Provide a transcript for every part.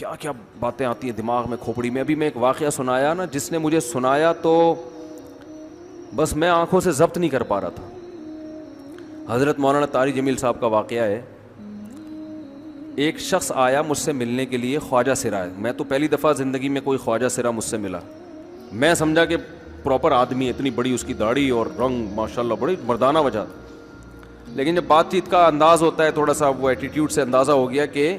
کیا کیا باتیں آتی ہیں دماغ میں کھوپڑی میں. ابھی میں ایک واقعہ سنایا نا, جس نے مجھے سنایا تو بس میں آنکھوں سے ضبط نہیں کر پا رہا تھا. حضرت مولانا طاری جمیل صاحب کا واقعہ ہے. ایک شخص آیا مجھ سے ملنے کے لیے, خواجہ سرا ہے. میں تو پہلی دفعہ زندگی میں کوئی خواجہ سرا مجھ سے ملا. میں سمجھا کہ پراپر آدمی ہے, اتنی بڑی اس کی داڑھی اور رنگ ماشاءاللہ بڑی مردانہ وجہ. لیکن جب بات چیت کا انداز ہوتا ہے تھوڑا سا, وہ ایٹیٹیوڈ سے اندازہ ہو گیا کہ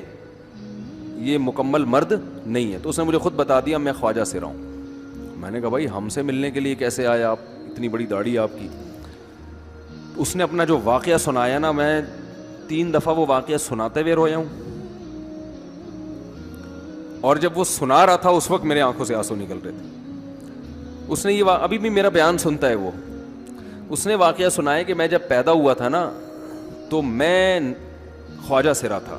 یہ مکمل مرد نہیں ہے. تو اس نے مجھے خود بتا دیا میں خواجہ سرا ہوں. میں نے کہا بھائی ہم سے ملنے کے لیے کیسے آیا آپ, اتنی بڑی داڑھی آپ کی. اس نے اپنا جو واقعہ سنایا نا, میں 3 دفعہ وہ واقعہ سناتے ہوئے رویا ہوں. اور جب وہ سنا رہا تھا اس وقت میرے آنکھوں سے آنسو نکل رہے تھے. اس نے یہ ابھی بھی میرا بیان سنتا ہے وہ. اس نے واقعہ سنایا کہ میں جب پیدا ہوا تھا نا تو میں خواجہ سرا تھا.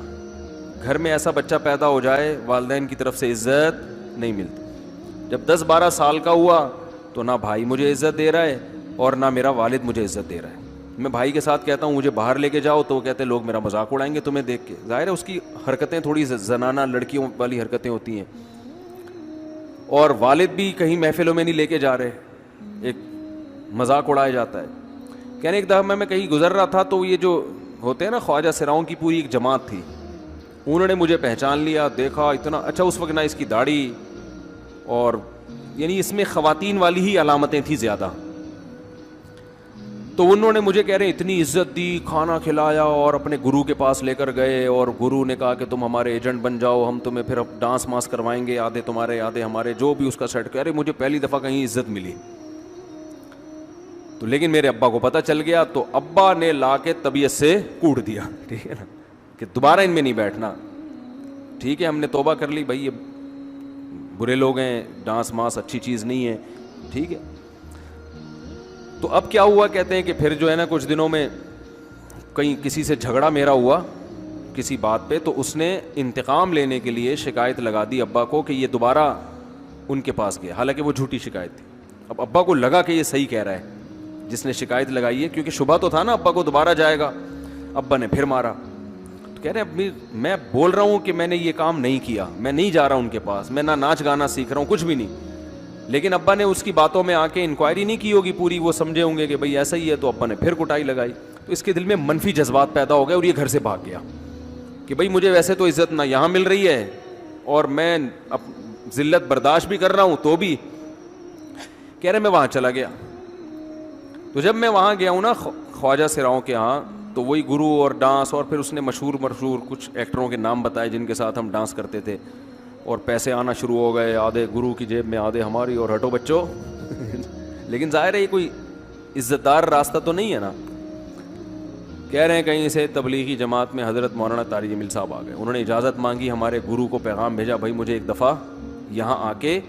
گھر میں ایسا بچہ پیدا ہو جائے والدین کی طرف سے عزت نہیں ملتی. جب 10-12 سال کا ہوا تو نہ بھائی مجھے عزت دے رہا ہے اور نہ میرا والد مجھے عزت دے رہا ہے. میں بھائی کے ساتھ کہتا ہوں مجھے باہر لے کے جاؤ تو وہ کہتے ہیں لوگ میرا مذاق اڑائیں گے تمہیں دیکھ کے. ظاہر ہے اس کی حرکتیں تھوڑی زنانہ لڑکیوں والی حرکتیں ہوتی ہیں. اور والد بھی کہیں محفلوں میں نہیں لے کے جا رہے, ایک مذاق اڑایا جاتا ہے. کہنے ایک دفعہ میں کہیں گزر رہا تھا تو یہ جو ہوتے ہیں نا خواجہ سراؤں کی پوری ایک جماعت تھی, انہوں نے مجھے پہچان لیا, دیکھا اتنا اچھا. اس وقت نہ اس کی داڑھی اور یعنی اس میں خواتین والی ہی علامتیں تھیں زیادہ. تو انہوں نے مجھے کہہ رہے ہیں اتنی عزت دی, کھانا کھلایا اور اپنے گرو کے پاس لے کر گئے. اور گرو نے کہا کہ تم ہمارے ایجنٹ بن جاؤ, ہم تمہیں پھر اب ڈانس ماس کروائیں گے, آدھے تمہارے آدھے ہمارے, جو بھی اس کا سیٹ. کہہ رہے مجھے پہلی دفعہ کہیں عزت ملی. تو لیکن میرے ابا کو پتہ چل گیا تو ابا نے لا کے طبیعت سے کوٹ دیا, ٹھیک ہے نا, کہ دوبارہ ان میں نہیں بیٹھنا. ٹھیک ہے ہم نے توبہ کر لی, بھائی یہ برے لوگ ہیں, ڈانس ماس اچھی چیز نہیں ہے, ٹھیک ہے. تو اب کیا ہوا, کہتے ہیں کہ پھر جو ہے نا کچھ دنوں میں کہیں کسی سے جھگڑا میرا ہوا کسی بات پہ, تو اس نے انتقام لینے کے لیے شکایت لگا دی ابا کو کہ یہ دوبارہ ان کے پاس گیا. حالانکہ وہ جھوٹی شکایت تھی. اب ابا کو لگا کہ یہ صحیح کہہ رہا ہے جس نے شکایت لگائی ہے, کیونکہ شبہ تو تھا نا ابا کو دوبارہ جائے گا. ابا نے پھر مارا. تو کہہ رہے ہیں میں بول رہا ہوں کہ میں نے یہ کام نہیں کیا, میں نہیں جا رہا ان کے پاس, میں نہ ناچ گانا سیکھ رہا ہوں, کچھ بھی نہیں. لیکن ابا نے اس کی باتوں میں آ کے انکوائری نہیں کی ہوگی پوری, وہ سمجھے ہوں گے کہ بھئی ایسا ہی ہے. تو ابا نے پھر کٹائی لگائی. تو اس کے دل میں منفی جذبات پیدا ہو گئے اور یہ گھر سے بھاگ گیا کہ بھئی مجھے ویسے تو عزت نہ یہاں مل رہی ہے اور میں ذلت برداشت بھی کر رہا ہوں, تو بھی کہہ رہے میں وہاں چلا گیا. تو جب میں وہاں گیا ہوں نا خواجہ سراؤں کے ہاں, تو وہی گرو اور ڈانس, اور پھر اس نے مشہور کچھ ایکٹروں کے نام بتائے جن کے ساتھ ہم ڈانس کرتے تھے, اور پیسے آنا شروع ہو گئے, آدھے گرو کی جیب میں آدھے ہماری, اور ہٹو بچوں. لیکن ظاہر ہے یہ کوئی عزت دار راستہ تو نہیں ہے نا. کہہ رہے ہیں کہیں سے تبلیغی جماعت میں حضرت مولانا طاری جمیل صاحب آ گئے. انہوں نے اجازت مانگی, ہمارے گرو کو پیغام بھیجا بھائی مجھے ایک دفعہ یہاں آ کے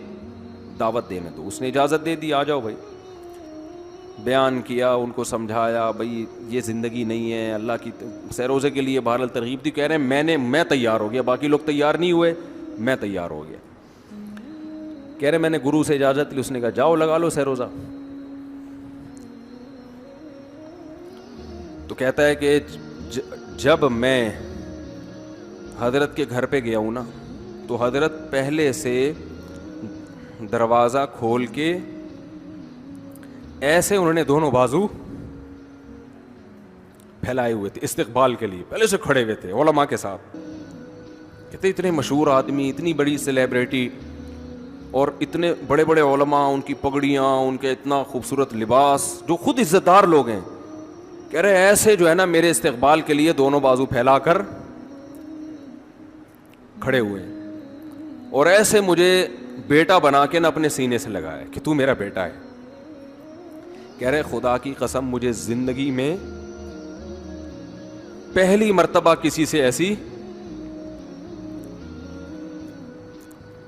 دعوت دینے دو. اس نے اجازت دے دی, آ جاؤ بھائی. بیان کیا, ان کو سمجھایا بھائی یہ زندگی نہیں ہے, اللہ کی سیروزے کے لیے بہرحال ترغیب دی. کہہ رہے ہیں میں تیار ہو گیا, باقی لوگ تیار نہیں ہوئے, میں تیار ہو گیا. کہہ رہے میں نے گرو سے اجازت لی, اس نے کہا جاؤ لگا لو سیروزہ. تو کہتا ہے کہ جب میں حضرت کے گھر پہ گیا ہوں نا تو حضرت پہلے سے دروازہ کھول کے ایسے انہوں نے دونوں بازو پھیلائے ہوئے تھے استقبال کے لیے, پہلے سے کھڑے ہوئے تھے علماء کے ساتھ. کہتے اتنے مشہور آدمی, اتنی بڑی سیلیبریٹی, اور اتنے بڑے بڑے علماء, ان کی پگڑیاں, ان کے اتنا خوبصورت لباس, جو خود عزت دار لوگ ہیں. کہہ رہے ایسے جو ہے نا میرے استقبال کے لیے دونوں بازو پھیلا کر کھڑے ہوئے, اور ایسے مجھے بیٹا بنا کے نا اپنے سینے سے لگایا کہ تو میرا بیٹا ہے. کہہ رہے خدا کی قسم مجھے زندگی میں پہلی مرتبہ کسی سے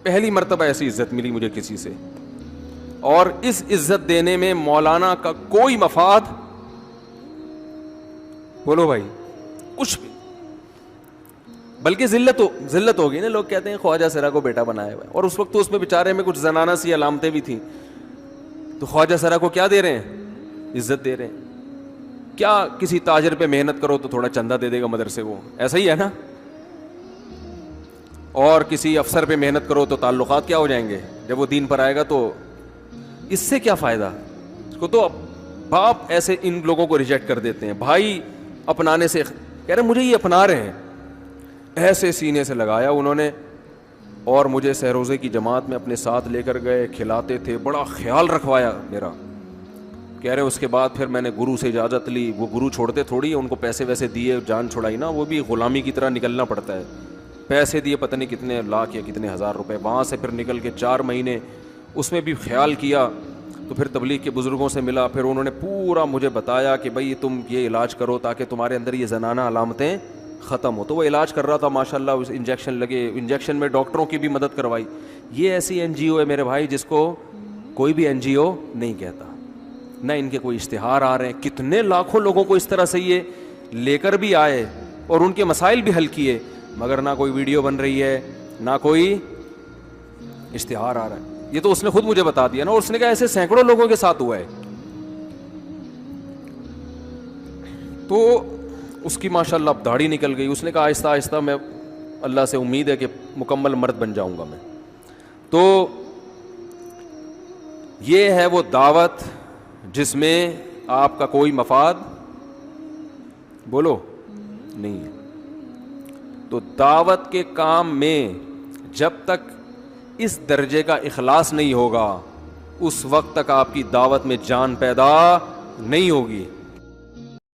پہلی مرتبہ ایسی عزت ملی مجھے کسی سے, اور اس عزت دینے میں مولانا کا کوئی مفاد, بولو بھائی, کچھ بھی, بلکہ ذلت ہوگی نا. لوگ کہتے ہیں خواجہ سرا کو بیٹا بنایا ہوا ہے, اور اس وقت تو اس میں بیچارے میں کچھ زنانہ سی علامتیں بھی تھیں. تو خواجہ سرا کو کیا دے رہے ہیں, عزت دے رہے ہیں. کیا کسی تاجر پہ محنت کرو تو تھوڑا چندہ دے دے گا مدرسے کو, ایسا ہی ہے نا. اور کسی افسر پہ محنت کرو تو تعلقات کیا ہو جائیں گے. جب وہ دین پر آئے گا تو اس سے کیا فائدہ. اس کو تو باپ ایسے ان لوگوں کو ریجیکٹ کر دیتے ہیں. بھائی اپنانے سے کہہ رہے مجھے یہ اپنا رہے ہیں, ایسے سینے سے لگایا انہوں نے, اور مجھے سہروزے کی جماعت میں اپنے ساتھ لے کر گئے, کھلاتے تھے, بڑا خیال رکھوایا میرا. کہہ رہے اس کے بعد پھر میں نے گرو سے اجازت لی. وہ گرو چھوڑتے تھوڑی, ان کو پیسے ویسے دیے, جان چھڑائی نا, وہ بھی غلامی کی طرح نکلنا پڑتا ہے. پیسے دیے پتہ نہیں کتنے لاکھ یا کتنے ہزار روپے, وہاں سے پھر نکل کے 4 مہینے اس میں بھی خیال کیا. تو پھر تبلیغ کے بزرگوں سے ملا, پھر انہوں نے پورا مجھے بتایا کہ بھائی تم یہ علاج کرو تاکہ تمہارے اندر یہ زنانہ علامتیں ختم ہو. تو وہ علاج کر رہا تھا ماشاء اللہ, انجیکشن لگے, انجیکشن میں ڈاکٹروں کی بھی مدد کروائی. یہ ایسی این جی او ہے میرے بھائی جس کو کوئی بھی این جی او نہیں کہتا, نہ ان کے کوئی اشتہار آ رہے ہیں. کتنے لاکھوں لوگوں کو اس طرح سے یہ لے کر بھی آئے اور ان کے مسائل بھی حل کیے, مگر نہ کوئی ویڈیو بن رہی ہے, نہ کوئی اشتہار آ رہا ہے. یہ تو اس نے خود مجھے بتا دیا نا, اور اس نے کہا ایسے سینکڑوں لوگوں کے ساتھ ہوا ہے. تو اس کی ماشاءاللہ اب داڑھی نکل گئی. اس نے کہا آہستہ آہستہ میں اللہ سے امید ہے کہ مکمل مرد بن جاؤں گا میں. تو یہ ہے وہ دعوت جس میں آپ کا کوئی مفاد بولو نہیں ہے. تو دعوت کے کام میں جب تک اس درجے کا اخلاص نہیں ہوگا, اس وقت تک آپ کی دعوت میں جان پیدا نہیں ہوگی.